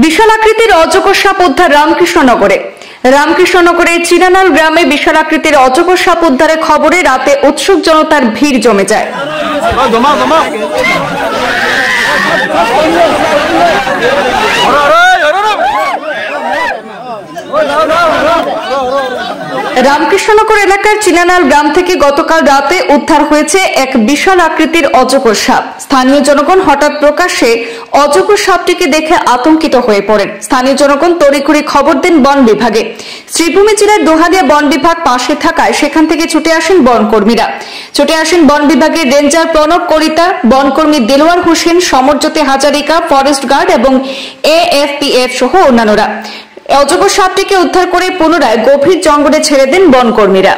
বিশাল আকৃতির অজগর সাপ উদ্ধার রামকৃষ্ণনগরে। রামকৃষ্ণনগরের চিরানাল গ্রামে বিশাল আকৃতির অজগর সাপ উদ্ধারের খবরে রাতে উৎসুক জনতার ভিড় জমে যায়। রামকৃষ্ণনগর এলাকার চিনানাল গ্রাম থেকে গতকাল রাতে উদ্ধার হয়েছে এক বিশাল আকৃতির অজগর সাপ। স্থানীয় জনগণ হঠাৎ প্রকাশ্যে অজগর সাপটিকে দেখে আতঙ্কিত হয়ে পড়েন। স্থানীয় জনগণ তড়িঘড়ি খবর দেন বন বিভাগে। শ্রীভূমি জেলার দোহালিয়া বন বিভাগ পাশে থাকায় সেখান থেকে ছুটে আসেন বনকর্মীরা। ছুটে আসেন বন বিভাগের রেঞ্জার প্রণব করিতা, বনকর্মী দেলোয়ার হোসেন, সমরজ্যোতি হাজারিকা, ফরেস্ট গার্ড এবং AFPF সহ অন্যান্যরা। অজগর সাপটিকে উদ্ধার করে পুনরায় গভীর জঙ্গলে ছেড়ে দেন বনকর্মীরা।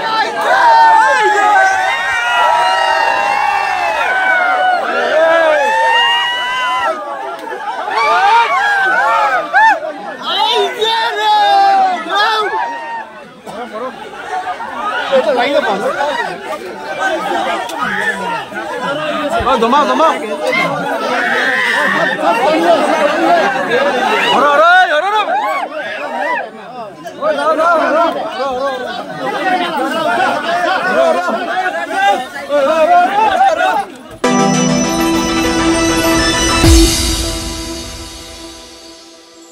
Toma.